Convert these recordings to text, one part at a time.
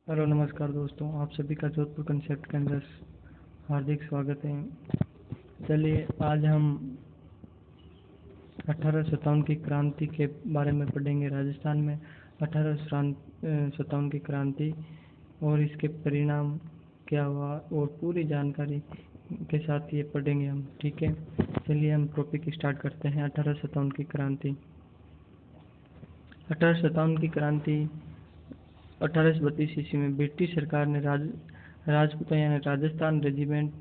Hello नमस्कार दोस्तों, आप सभी का जोधपुर कंसेप्ट के अंदर हार्दिक स्वागत है। चलिए आज हम 1857 की क्रांति के बारे में पढ़ेंगे। राजस्थान में 1857 की क्रांति और इसके परिणाम क्या हुआ और पूरी जानकारी के साथ ये पढ़ेंगे हम। ठीक है, चलिए हम टॉपिक स्टार्ट करते हैं। 1857 की क्रांति। 1857 की क्रांति 1832 ईस्वी में ब्रिटिश सरकार ने राजपूत यानी राजस्थान रेजिमेंट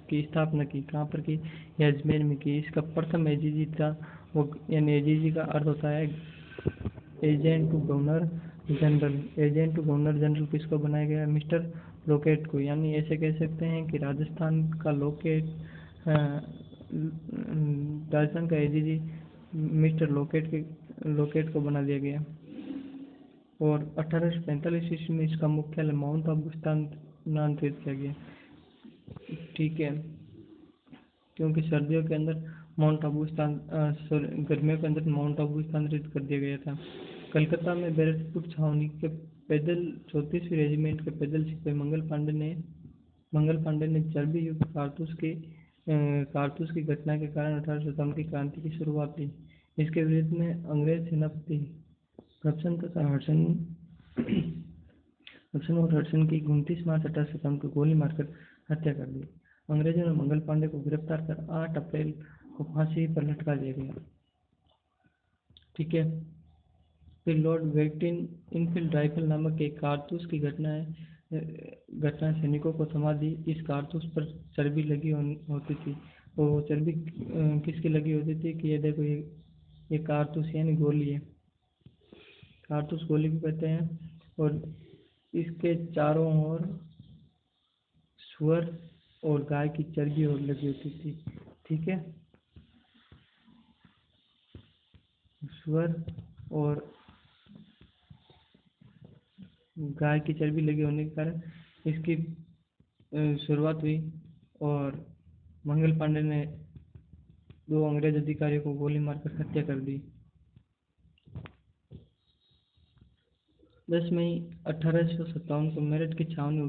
की स्थापना की। कहाँ पर की? यह अजमेर में की। इसका प्रथम एजीजी था वो, यानी एजीजी का अर्थ होता है agent to governor general. Agent to governor general किसको बनाया गया? मिस्टर लोकेट को। यानी ऐसे कह सकते हैं कि राजस्थान का राजस्थान का एजीजी मिस्टर लोकेट को बना दिया गया। और 1845 ईस्वी में इसका मुख्यालय माउंट आबू स्थानांतरित किया गया। ठीक है, क्योंकि सर्दियों के अंदर गर्मियों के अंदर माउंट आबू स्थानांतरित कर दिया गया था। कलकत्ता में बैरकपुर छावनी के पैदल 34वीं रेजिमेंट के पैदल सिपाही मंगल पांडे ने चर्बी युक्त कारतूस की घटना के कारण 1857 की क्रांति की शुरुआत की। इसके विरुद्ध में अंग्रेज सेनापति हडसन और हडसन की 29 मार्च 1857 को गोली मारकर हत्या कर दी। अंग्रेजों ने मंगल पांडे को गिरफ्तार कर 8 अप्रैल को फांसी पर लटका दिया गया। ठीक है, फिर लॉर्ड वेक्टिन इनफील्ड राइफल नामक एक कारतूस की घटना सैनिकों को थमा दी। इस कारतूस पर चर्बी लगी होती थी। वो चर्बी किसकी लगी होती थी कि ये देखो, ये कारतूस यानी गोली है। कारतूस गोली को कहते हैं। और इसके चारों ओर सुअर और गाय की चर्बी और लगी होती थी। ठीक है, सुअर और गाय की चर्बी लगी होने के कारण इसकी शुरुआत हुई। और मंगल पांडे ने 2 अंग्रेज अधिकारियों को गोली मारकर हत्या कर दी। 10 मई 1857 को मेरठ की छावनी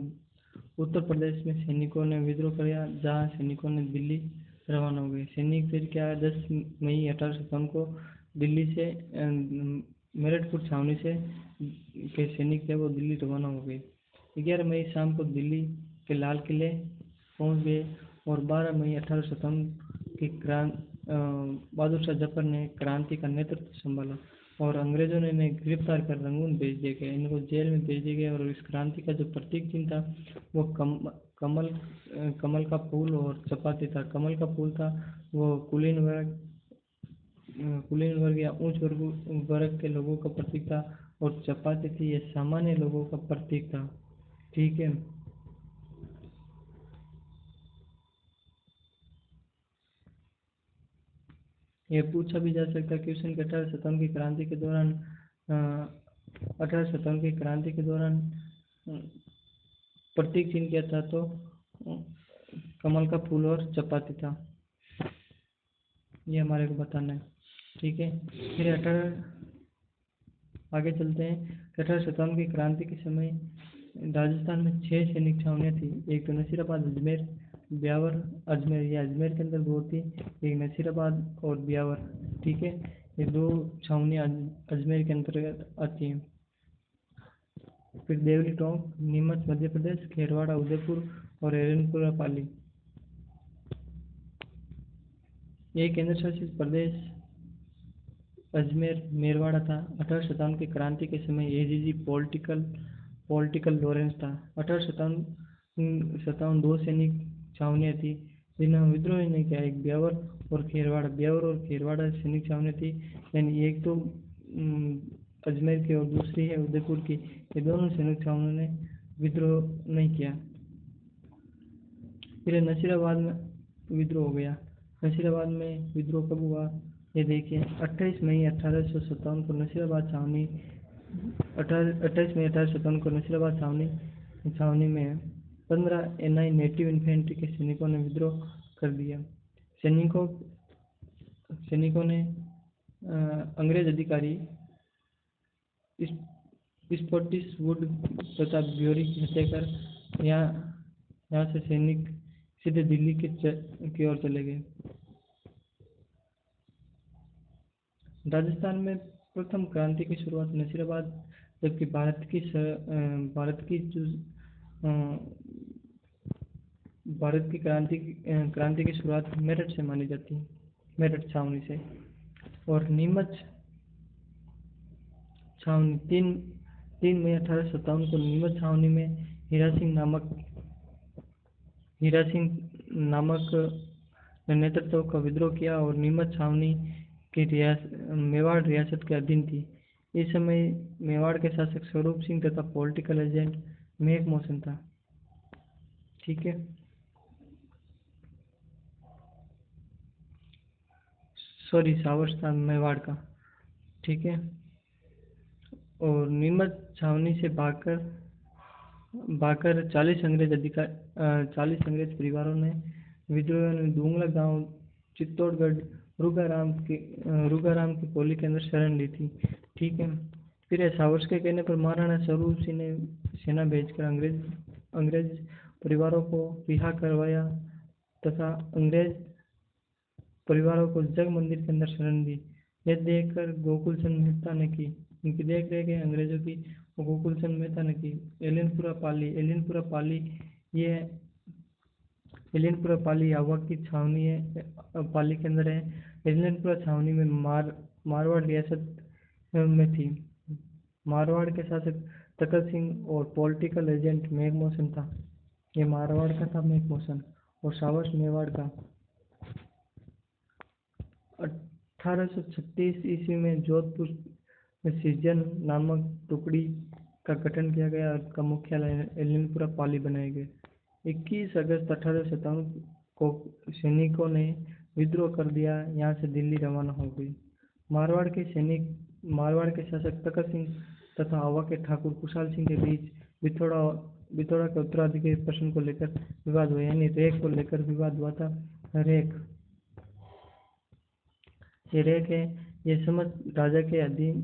उत्तर प्रदेश में सैनिकों ने विद्रोह किया, जहां सैनिकों ने दिल्ली रवाना हो गए। सैनिक फिर क्या, 10 मई 1857 को दिल्ली से मेरठपुर छावनी से के सैनिक थे वो दिल्ली रवाना हो गए। 11 मई शाम को दिल्ली के लाल किले पहुंच गए। और 12 मई 1857 की बहादुर शाह जफर ने क्रांति का नेतृत्व संभाला और अंग्रेजों ने इन्हें गिरफ्तार कर रंगून भेज दिए गए। इनको जेल में भेज दिए गए। और इस क्रांति का जो प्रतीक चिन्ह था वो कमल का फूल और चपाती था। कमल का फूल था वो कुलीन वर्ग या उच्च वर्ग के लोगों का प्रतीक था। और चपाती थी ये सामान्य लोगों का प्रतीक था। ठीक है, ये पूछा भी जा सकता है क्वेश्चन के 1857 की क्रांति के दौरान 1857 की क्रांति के दौरान प्रतीक चिन्ह क्या था? तो कमल का फूल और चपाती था। ये हमारे को बताना है। ठीक है, फिर आगे चलते हैं। 1857 की क्रांति के समय राजस्थान में 6 सैनिक छावनियाँ थी। एक तो नसीराबाद, अजमेर, ब्यावर। अजमेर, या अजमेर के अंदर 2 थी, एक नसीराबाद और ब्यावर। ठीक है, ये 2 छावनियाँ अजमेर के अंतर्गत आती हैं। फिर देवली टोंक, नीमच मध्य प्रदेश, खेरवाड़ा उदयपुर और एरनपुरा पाली। ये केंद्र शासित प्रदेश अजमेर मेरवाड़ा था। 1857 की क्रांति के समय एजीजी पॉलिटिकल लॉरेंस था। 1857 2 सैनिक छावनियाँ थी जिन्होंने विद्रोह नहीं किया, एक ब्यावर और खेरवाड़ा सैनिक छावनी थी। यानी एक तो अजमेर की और दूसरी है उदयपुर की। ये दोनों सैनिक छावनियों ने विद्रोह नहीं किया। फिर नसीराबाद में विद्रोह हो गया। नसीराबाद में विद्रोह कब हुआ ये देखिए, 28 मई 1857 को नसीराबाद छावनी 28 मई 1857 को नसीराबाद छावनी में 15 एनआई नेटिव इन्फेंट्री के सैनिकों ने विद्रोह कर दिया। सैनिकों ने अंग्रेज अधिकारी स्कॉटिश वुड तथा ब्योरी की हत्या कर यहाँ से सैनिक सीधे दिल्ली की ओर चले गए। राजस्थान में प्रथम क्रांति की शुरुआत नसीराबाद, जबकि भारत की क्रांति की शुरुआत मेरठ से मानी जाती है, मेरठ छावनी से। और नीमच छावनी 3 मई 1857 को नीमच छावनी में हीरा सिंह नामक ने नेतृत्व का विद्रोह किया और नीमच छावनी की मेवाड़ रियासत के अधीन थी। इस समय मेवाड़ के शासक स्वरूप सिंह तथा पॉलिटिकल एजेंट मेघमोहन था। ठीक है, सॉरी सावर था मेवाड़ का। ठीक है, और नीमच छावनी से भागकर 40 अंग्रेज परिवारों ने विद्रोहियों ने दूंगला गांव, चित्तौड़गढ़, रुगाराम की पोली के अंदर शरण ली थी। ठीक है, फिर सावर्स के कहने पर महाराणा स्वरूप सिंह ने सेना भेजकर अंग्रेज परिवारों को रिहा करवाया तथा अंग्रेज परिवारों को जग मंदिर के अंदर शरण दी। यह देखकर गोकुलचंद मेहता ने की, उनकी देख रेख है अंग्रेजों की, वो गोकुलचंद मेहता ने की। एलियनपुरा पाली आवा की छावनी है, पाली के अंदर है। एलियनपुरा छावनी में मारवाड़ रियासत में थी। मारवाड़ के शासक तखत सिंह और पॉलिटिकल एजेंट मेघमोहन था। ये मारवाड़ का था मेघमोहन, और सावर्स मेवाड़ का। 1836 ईस्वी में जोधपुर में सिजन नामक टुकड़ी का गठन किया गया और का मुख्यालय एलियनपुरा पाली बनाए गए। 21 अगस्त 1857 को सैनिकों ने विद्रोह कर दिया, यहाँ से दिल्ली रवाना हो गई। मारवाड़ के शासक तखत सिंह तथा आवा के ठाकुर कुशाल सिंह के बीच बिथोड़ा के उत्तराधिकारी प्रश्न को लेकर विवाद हुआ, यानी रेख को लेकर विवाद हुआ था। ये रेख है, ये समझ राजा के अधीन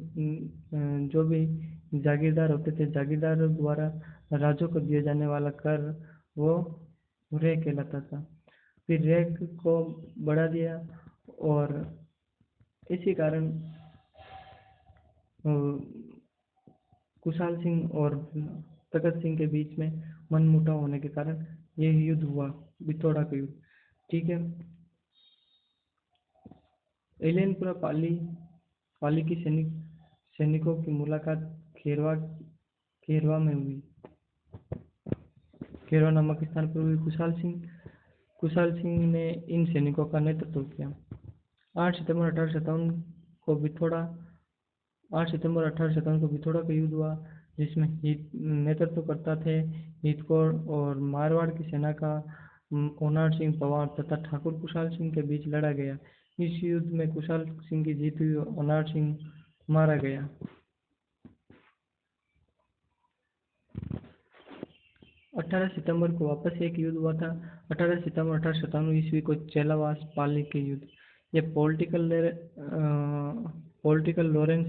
जो भी जागीरदार होते थे, जागीरदार द्वारा राजों को दिए जाने वाला कर वो रेख कहलाता था। फिर रेख को बढ़ा दिया और इसी कारण कुशाल सिंह और तखत सिंह के बीच में मनमुटाव होने के कारण यह युद्ध हुआ, बिथोड़ा का युद्ध। ठीक है, एलियनपुरा पाली की सैनिकों की मुलाकात खेरवा में हुई। खेरवा नामक स्थान पर हुई। कुशाल सिंह ने इन सैनिकों का नेतृत्व किया। 8 सितंबर 1857 को बिथोड़ा का युद्ध हुआ, जिसमें नेतृत्व करता थे हितकौर और मारवाड़ की सेना का ओनार सिंह पवार तथा ठाकुर कुशाल सिंह के बीच लड़ा गया। इस युद्ध में कुशाल सिंह की जीत हुई, ओनार सिंह मारा गया। 18 सितंबर को वापस एक युद्ध हुआ था। 18 सितंबर 1857 ईस्वी को चेलावास पाली के युद्ध। यह पॉलिटिकल लॉरेंस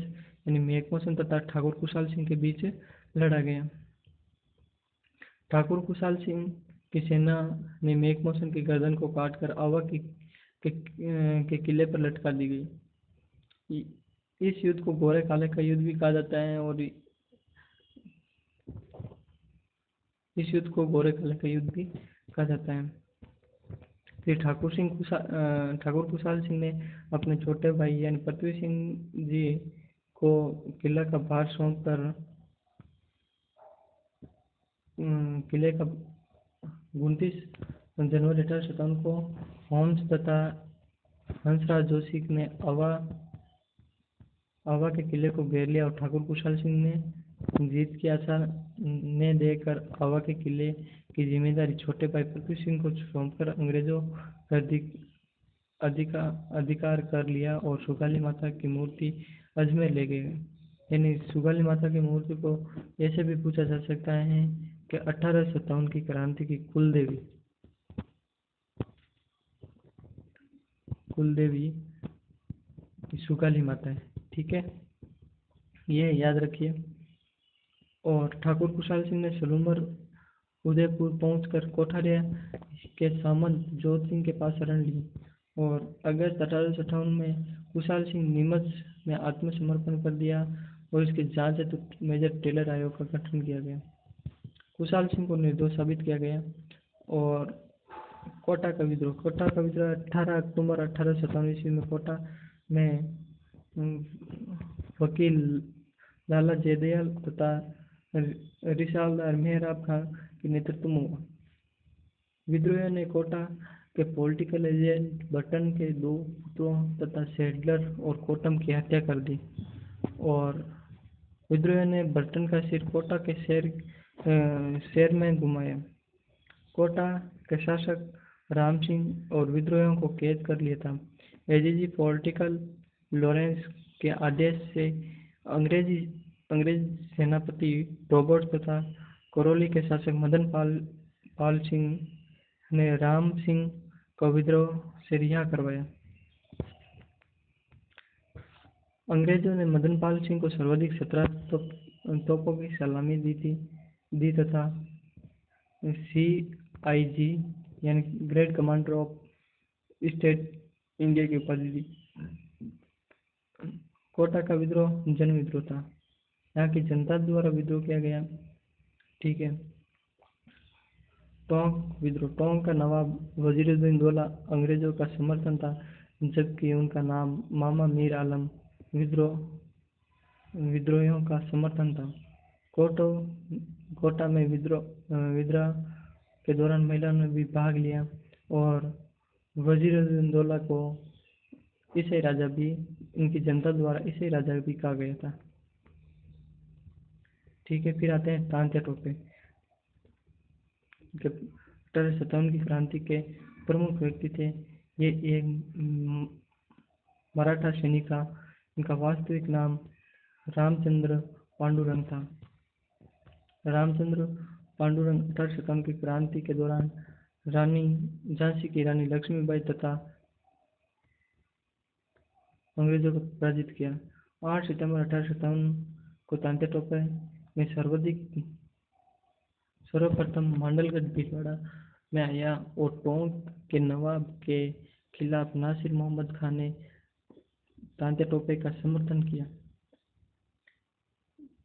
यानी मेघमोहन तथा ठाकुर कुशाल सिंह के बीच लड़ा गया। ठाकुर कुशाल सिंह की सेना ने मेघमोहन की गर्दन को काटकर आवा के किले पर लटका दी गई। इस युद्ध को गोरे काले का युद्ध भी कहा जाता है और इस युद्ध को गोरे काले का युद्ध भी कहा जाता है। फिर ठाकुर कुशाल सिंह ने अपने छोटे भाई यानी पृथ्वी सिंह जी को किला का भार सौंपकर किले का 29 जनवरी 1857 को होम्स तथा हंसराज जोशी ने आवा के किले को घेर लिया और ठाकुर कुशाल सिंह ने जीत की आशा ने देकर आवा के किले की जिम्मेदारी छोटे भाई पृथ्वी सिंह को सौंपकर अंग्रेजों का अधिकार कर लिया और सुगाली माता की मूर्ति अजमेर ले गए। यानी सुगाली माता की मूर्ति को ऐसे भी पूछा जा सकता है कि 1857 की क्रांति की कुलदेवी सुगाली माता है। ठीक है, ये याद रखिए। और ठाकुर कुशाल सिंह ने सलूमर उदयपुर पहुंचकर कोठारिया के सामंत जोध सिंह के पास शरण ली और अगस्त 1858 में कुशाल सिंह नीमच में आत्मसमर्पण कर दिया और इसकी जांच हेतु मेजर टेलर आयोग का गठन किया गया। कुशाल सिंह को निर्दोष साबित किया गया। और कोटा का विद्रोह 18 अक्टूबर 1857 ईस्वी में कोटा में वकील लाला जयदयाल तथा रिसालदार मेहराब खां के नेतृत्व में हुआ। विद्रोहियों ने कोटा के पॉलिटिकल एजेंट बर्टन के 2 पुत्रों तथा सैडलर और कोटम की हत्या कर दी और विद्रोहियों ने बर्टन का सिर कोटा के शहर में घुमाया। कोटा के शासक राम सिंह और विद्रोहियों को कैद कर लिया था। एजीजी पॉलिटिकल लॉरेंस के आदेश से अंग्रेज सेनापति रॉबर्ट तथा करौली के शासक मदन पाल सिंह ने राम सिंह को विद्रोह से रिहा करवाया। अंग्रेजों ने मदन पाल सिंह को सर्वाधिक 17 तोपों की सलामी दी तथा CIG यानी great commander of state India की उपाधि दी। कोटा का विद्रोह जन विद्रोह था। यहाँ की जनता द्वारा विद्रोह किया गया। ठीक है। टोंक विद्रोह। टोंक का नवाब वजीरुद्दीन दौला अंग्रेजों का समर्थन था, जबकि उनका नाम मामा मीर आलम विद्रोहियों का समर्थन था। कोटा में विद्रोह के दौरान महिलाओं ने भी भाग लिया और वजीरुद्दीन दौला को ईसाई राजा भी, इनकी जनता द्वारा ईसाई राजा भी कहा गया था। ठीक है। फिर आते हैं तांत्या टोपे। 1857 की क्रांति के प्रमुख व्यक्ति थे। ये एक मराठा सैनिक था। इनका वास्तविक नाम रामचंद्र पांडुरंग था। रामचंद्र पांडुरंग 1857 की क्रांति के दौरान झांसी की रानी लक्ष्मीबाई तथा अंग्रेजों को पराजित किया। 8 सितंबर 1857 को तांत्या टोपे में सर्वप्रथम मांडलगढ़ भीलवाड़ा में आया और टोंक के नवाब के खिलाफ नासिर मोहम्मद खान ने तांत्या टोपे का समर्थन किया।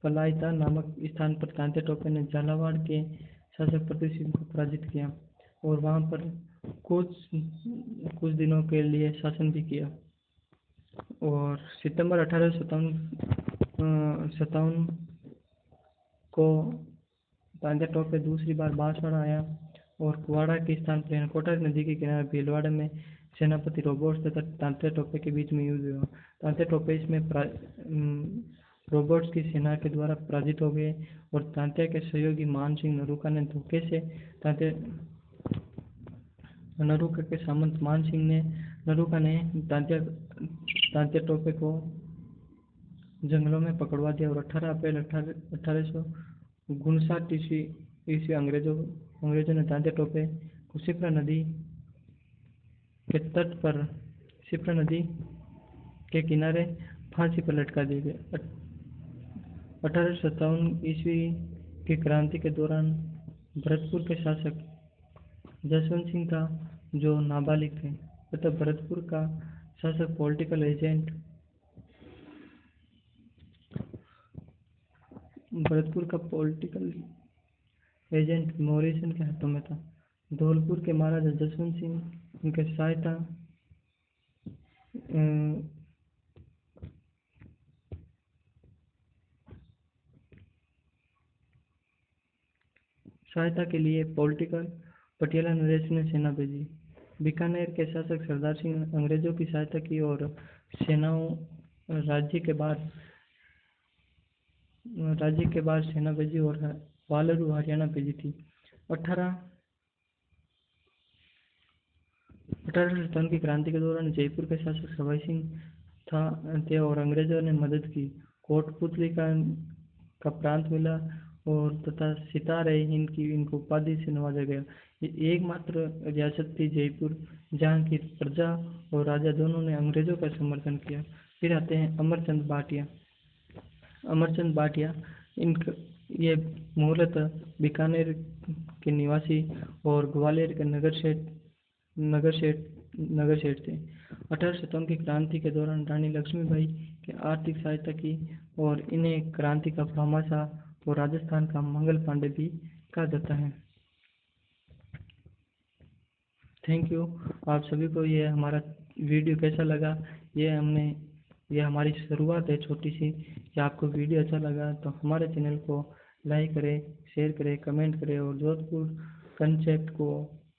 पलायता नामक स्थान पर तांत्या टोपे ने झालावाड़ के शासक प्रताप सिंह को पराजित किया और वहां पर कुछ दिनों के लिए शासन भी किया। और सितंबर 1857 को तांत्या टोपे दूसरी बार बांसवाड़ा आया और कुवाड़ा के स्थान पर कोटा नदी के किनारे भीलवाड़ा में सेनापति रॉबर्ट्स तथा तांत्या टोपे के बीच में युद्ध हुआ। तांत्या टोपे इसमें रॉबर्ट्स की सेना के द्वारा पराजित हो गए और तांत्या के सहयोगी मान सिंह नरूका ने धोखे से नरूका के सामंत मान सिंह ने नरूका ने तांत्या टोपे को जंगलों में पकड़वा दिया और 18 अप्रैल 1859 ईस्वी अंग्रेजों ने तांत्या टोपे को शिप्रा नदी के तट पर शिप्रा नदी के किनारे फांसी पर लटका दिए गए। 1857 ईस्वी की क्रांति के दौरान भरतपुर के शासक जसवंत सिंह था जो नाबालिग थे तथा भरतपुर का शासक पॉलिटिकल एजेंट मॉरिसन के हाथों में था। धौलपुर के महाराजा जसवंत सिंह उनके सहायता के लिए पॉलिटिकल पटियाला नरेश ने सेना भेजी। बीकानेर के शासक सरदार सिंह ने अंग्रेजों की सहायता की और सेनाओं राज्य के बाहर सेना भेजी और वालरू हरियाणा भेजी थी। 1857 की क्रांति के दौरान जयपुर के शासक सवाई सिंह थे और अंग्रेजों ने मदद की। कोटपुतली का प्रांत मिला और तथा सितारे हिंद की इनको उपाधि से नवाजा गया। ये एकमात्र रियासत थी जयपुर जहाँ की प्रजा और राजा दोनों ने अंग्रेजों का समर्थन किया। फिर आते हैं अमरचंद भाटिया। ये मूलतः बीकानेर के निवासी और ग्वालियर के नगर सेठ थे। 18 शतम की क्रांति के दौरान रानी लक्ष्मीबाई की आर्थिक सहायता की और इन्हें क्रांति का भामाशाह और राजस्थान का मंगल पांडे भी कहा जाता है। Thank you. आप सभी को ये हमारा वीडियो कैसा लगा, ये हमारी शुरुआत है छोटी सी। कि आपको वीडियो अच्छा लगा तो हमारे चैनल को लाइक करें, शेयर करें, कमेंट करें और जोधपुर कंसेप्ट को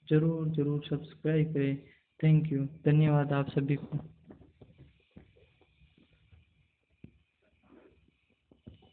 ज़रूर सब्सक्राइब करें। थैंक यू, धन्यवाद आप सभी को।